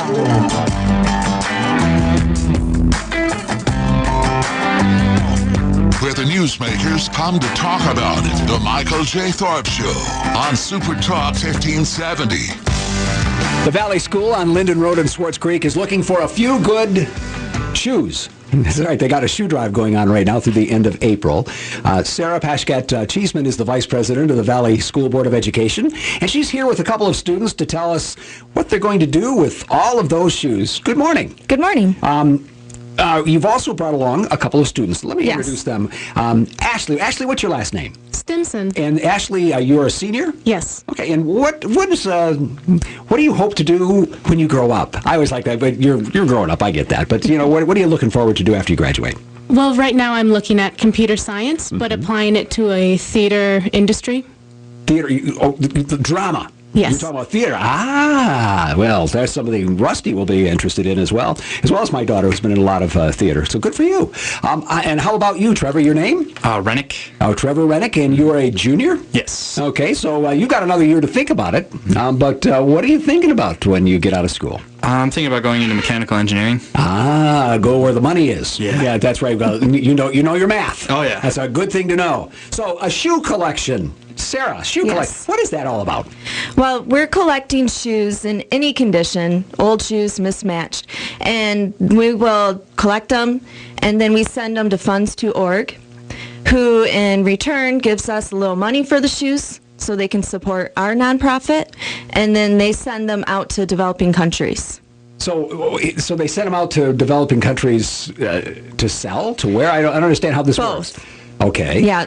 Where the newsmakers come to talk about it. The Michael J. Thorp Show on Super Talk 1570. The Valley School on Linden Road in Swartz Creek is looking for a few good shoes. That's right. They got a shoe drive going on right now through the end of April. Sarah Pashkat Cheeseman is the vice president of the Valley School Board of Education, and she's here with a couple of students to tell us what they're going to do with all of those shoes. Good morning. Good morning. You've also brought along a couple of students. Let me introduce them. Ashlee. Ashlee, what's your last name? Stimson. And Ashlee, you're a senior? Yes. Okay, and what do you hope to do when you grow up? I always like that, but you're growing up, I get that. But, what are you looking forward to do after you graduate? Well, right now I'm looking at computer science, but applying it to a theater industry. Theater, the drama. Yes. You're talking about theater. Well, there's something Rusty will be interested in as well as my daughter, who's been in a lot of theater. So good for you. And how about you, Trevor? Your name? Hrenyk. Oh, Trevor Hrenyk, and you're a junior? Yes. Okay, so you've got another year to think about it. But what are you thinking about when you get out of school? I'm thinking about going into mechanical engineering. Go where the money is. Yeah, that's right. Well, you know your math. Oh, yeah. That's a good thing to know. So a shoe collection. Sarah, shoe collection. What is that all about? Well, we're collecting shoes in any condition, old shoes, mismatched, and we will collect them, and then we send them to funds.org, who in return gives us a little money for the shoes so they can support our nonprofit, and then they send them out to developing countries. So they send them out to developing countries to sell? To where? I don't understand how this works. Okay. Yeah,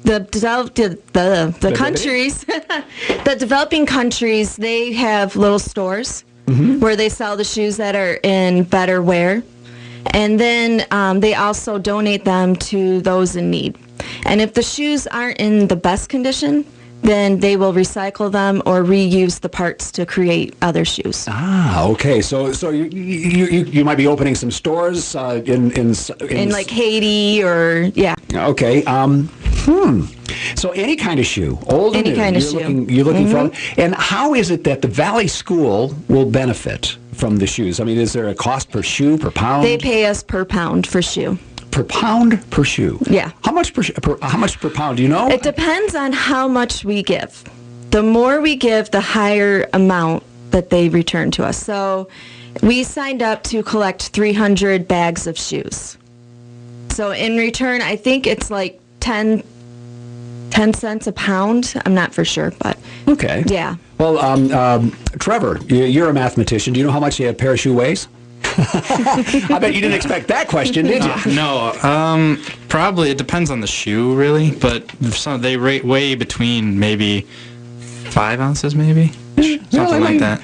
the countries, the developing countries, they have little stores where they sell the shoes that are in better wear. And then they also donate them to those in need. And if the shoes aren't in the best condition, then they will recycle them or reuse the parts to create other shoes. Okay. So you might be opening some stores in like Haiti or Okay. So any kind of shoe, old and new, kind of shoe. You're looking for. And how is it that the Valley School will benefit from the shoes? I mean, is there a cost per shoe, per pound? They pay us per pound for shoe. Per pound per shoe? Yeah. How much per pound? Do you know? It depends on how much we give. The more we give, the higher amount that they return to us. So we signed up to collect 300 bags of shoes. So in return, I think it's like 10 cents a pound. I'm not for sure, but okay. Yeah. Well, Trevor, you're a mathematician. Do you know how much a pair of shoe weighs? I bet you didn't expect that question, did you? No. Probably it depends on the shoe, really. But they weigh between maybe 5 ounces, maybe. Something like that.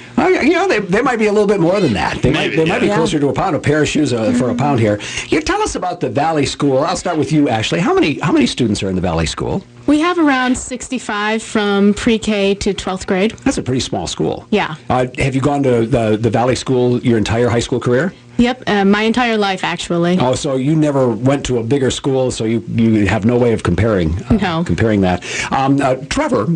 They might be a little bit more than that. They might be closer to a pound. A pair of shoes for a pound here. You tell us about the Valley School. I'll start with you, Ashlee. How many students are in the Valley School? We have around 65 from pre-K to 12th grade. That's a pretty small school. Yeah. Have you gone to the Valley School your entire high school career? Yep, my entire life, actually. Oh, so you never went to a bigger school, so you have no way of comparing that. Trevor,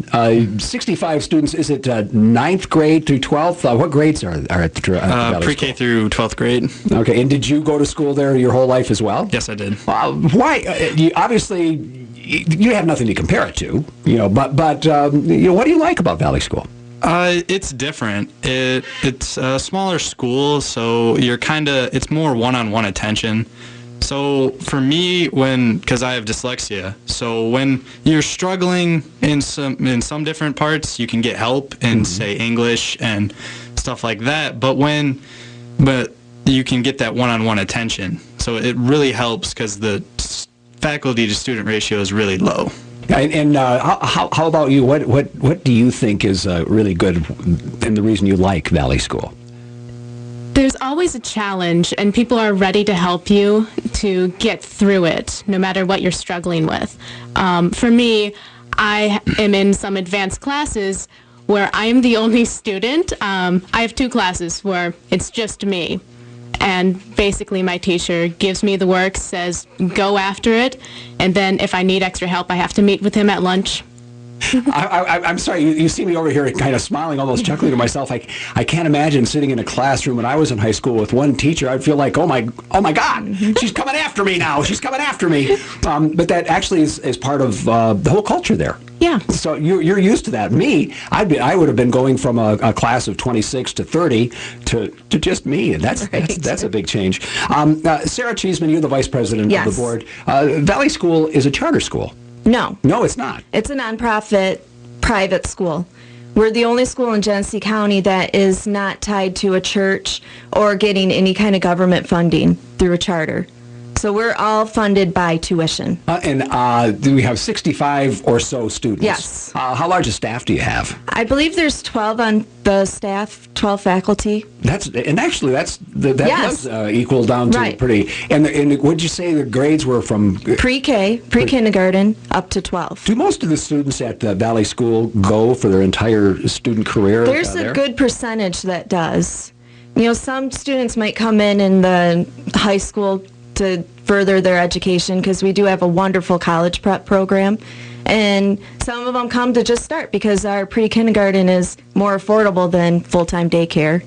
65 students, is it 9th grade through 12th? What grades are at the Valley Pre-K School? through 12th grade. Okay, and did you go to school there your whole life as well? Yes, I did. Why? Obviously, you have nothing to compare it to, but what do you like about Valley School? It's different. It's a smaller school, so it's more one-on-one attention. So for me, because I have dyslexia, so when you're struggling in some different parts, you can get help in say English and stuff like that. But you can get that one-on-one attention. So it really helps because the faculty to student ratio is really low. And how about you? What do you think is really good and the reason you like Valley School? There's always a challenge, and people are ready to help you to get through it, no matter what you're struggling with. For me, I am in some advanced classes where I'm the only student. I have 2 classes where it's just me. And basically my teacher gives me the work, says go after it, and then if I need extra help, I have to meet with him at lunch. I'm sorry, you see me over here kind of smiling, almost chuckling to myself. I can't imagine sitting in a classroom when I was in high school with one teacher. I'd feel like, oh my God, she's coming after me now. She's coming after me. But that actually is part of the whole culture there. Yeah. So you're used to that. Me, I would have been going from a class of 26 to 30 to just me, and that's a big change. Sarah Cheeseman, you're the vice president of the board. Valley School is a charter school. No. No, it's not. It's a nonprofit private school. We're the only school in Genesee County that is not tied to a church or getting any kind of government funding through a charter. So we're all funded by tuition. And do we have 65 or so students? Yes. How large a staff do you have? I believe there's 12 on the staff, 12 faculty. That Yes. does equal down to Right. pretty. And would you say the grades were from Pre-K, pre-kindergarten, up to 12. Do most of the students at the Valley School go for their entire student career? There's a good percentage that does. You know, some students might come in the high school to further their education because we do have a wonderful college prep program. And some of them come to just start because our pre-kindergarten is more affordable than full-time daycare.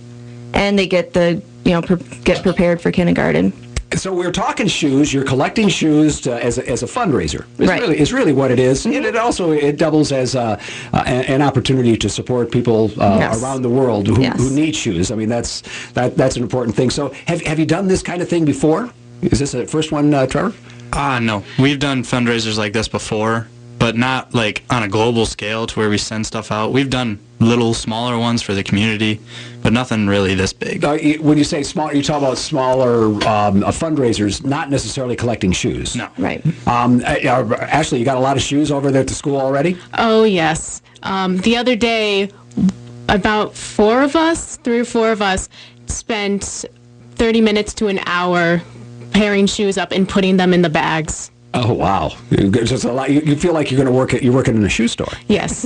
And they get get prepared for kindergarten. So we're talking shoes. You're collecting shoes as a fundraiser. Right. Is really what it is. And it doubles as an opportunity to support people around the world who need shoes. I mean, that's an important thing. So have you done this kind of thing before? Is this the first one, Trevor? No. We've done fundraisers like this before, but not like on a global scale to where we send stuff out. We've done little smaller ones for the community, but nothing really this big. When you say small, you talk about smaller fundraisers, not necessarily collecting shoes. No. Right. Ashlee, you got a lot of shoes over there at the school already? Oh, yes. The other day, about 3 or 4 of us, spent 30 minutes to an hour pairing shoes up and putting them in the bags. Oh, wow. Just a lot. You feel like you're working in a shoe store. Yes.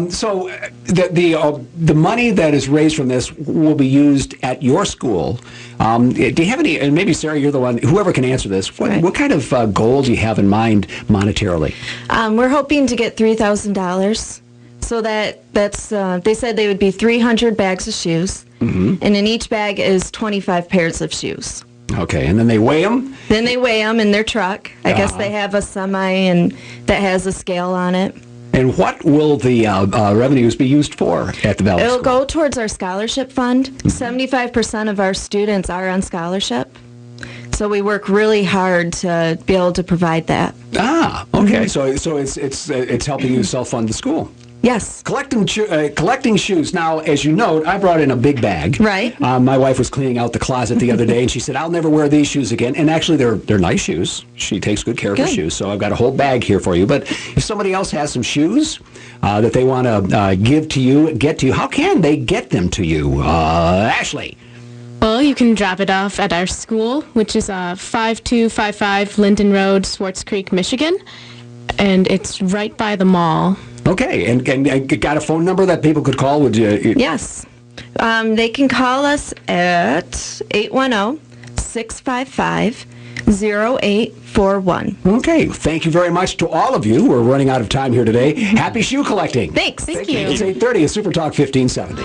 So the money that is raised from this will be used at your school. Do you have any, and maybe Sarah, you're the one, whoever can answer this, what kind of goal do you have in mind monetarily? We're hoping to get $3,000. So that's they said they would be 300 bags of shoes. And in each bag is 25 pairs of shoes. Okay, and then they weigh them? Then they weigh them in their truck. I guess they have a semi and that has a scale on it. And what will the revenues be used for at the Valley School? It'll go towards our scholarship fund. 75% of our students are on scholarship. So we work really hard to be able to provide that. Okay. So it's helping you self-fund the school. Yes. Collecting shoes. Now, as you note, I brought in a big bag. Right. My wife was cleaning out the closet the other day, and she said, "I'll never wear these shoes again." And actually, they're nice shoes. She takes good care of her shoes, so I've got a whole bag here for you. But if somebody else has some shoes that they want to get to you, how can they get them to you, Ashlee? Well, you can drop it off at our school, which is 5255 Linden Road, Swartz Creek, Michigan, and it's right by the mall. Okay, and got a phone number that people could call? Would you? Yes. They can call us at 810-655-0841. Okay, thank you very much to all of you. We're running out of time here today. Happy shoe collecting. Thanks. Thank you. It's 8:30 at Super Talk 1570.